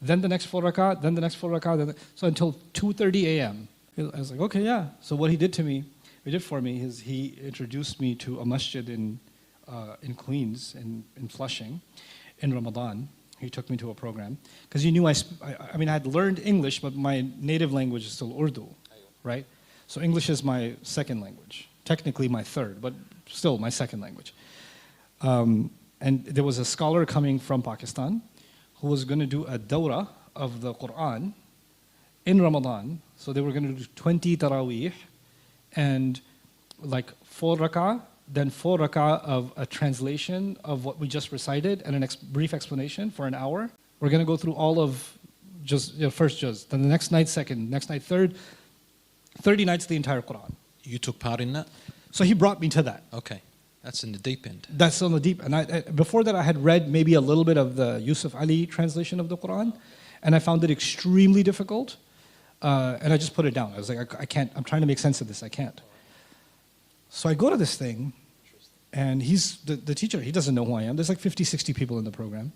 then the next 4 rak'ah, then the next 4 rak'ah, so until 2:30 a.m. I was like, okay, yeah. So what he did for me is he introduced me to a masjid in Queens, in Flushing, in Ramadan. He took me to a program because he knew I had learned English, but my native language is still Urdu, right? So English is my second language, technically my third, but still my second language. And there was a scholar coming from Pakistan who was going to do a dawrah of the Quran in Ramadan. So they were going to do 20 taraweeh and like 4 rak'ah, then 4 rak'ah of a translation of what we just recited and a brief explanation for an hour. We're going to go through all of first juz, then the next night second, next night third, 30 nights the entire Quran. You took part in that? So he brought me to that. Okay. That's in the deep end. That's on the deep end. Before that I had read maybe a little bit of the Yusuf Ali translation of the Quran, and I found it extremely difficult, and I just put it down. I was like, I can't, I'm trying to make sense of this, I can't. So I go to this thing, and he's the teacher, he doesn't know who I am. There's like 50, 60 people in the program.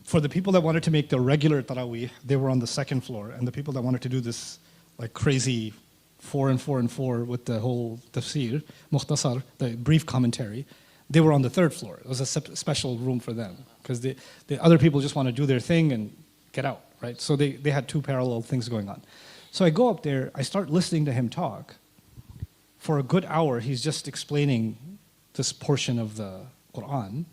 For the people that wanted to make the regular Taraweeh, they were on the second floor, and the people that wanted to do this like crazy 4 and 4 and 4 with the whole tafsir, mukhtasar, the brief commentary, they were on the third floor. It was a special room for them, because the other people just want to do their thing and get out, right? So they had two parallel things going on. So I go up there, I start listening to him talk. For a good hour, he's just explaining this portion of the Quran.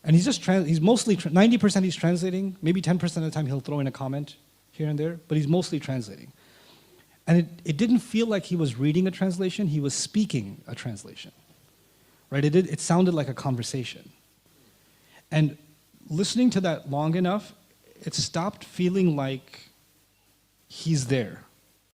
And he's mostly, 90% he's translating, maybe 10% of the time he'll throw in a comment here and there, but he's mostly translating. And it didn't feel like he was reading a translation, he was speaking a translation. Right? It sounded like a conversation. And listening to that long enough, it stopped feeling like he's there.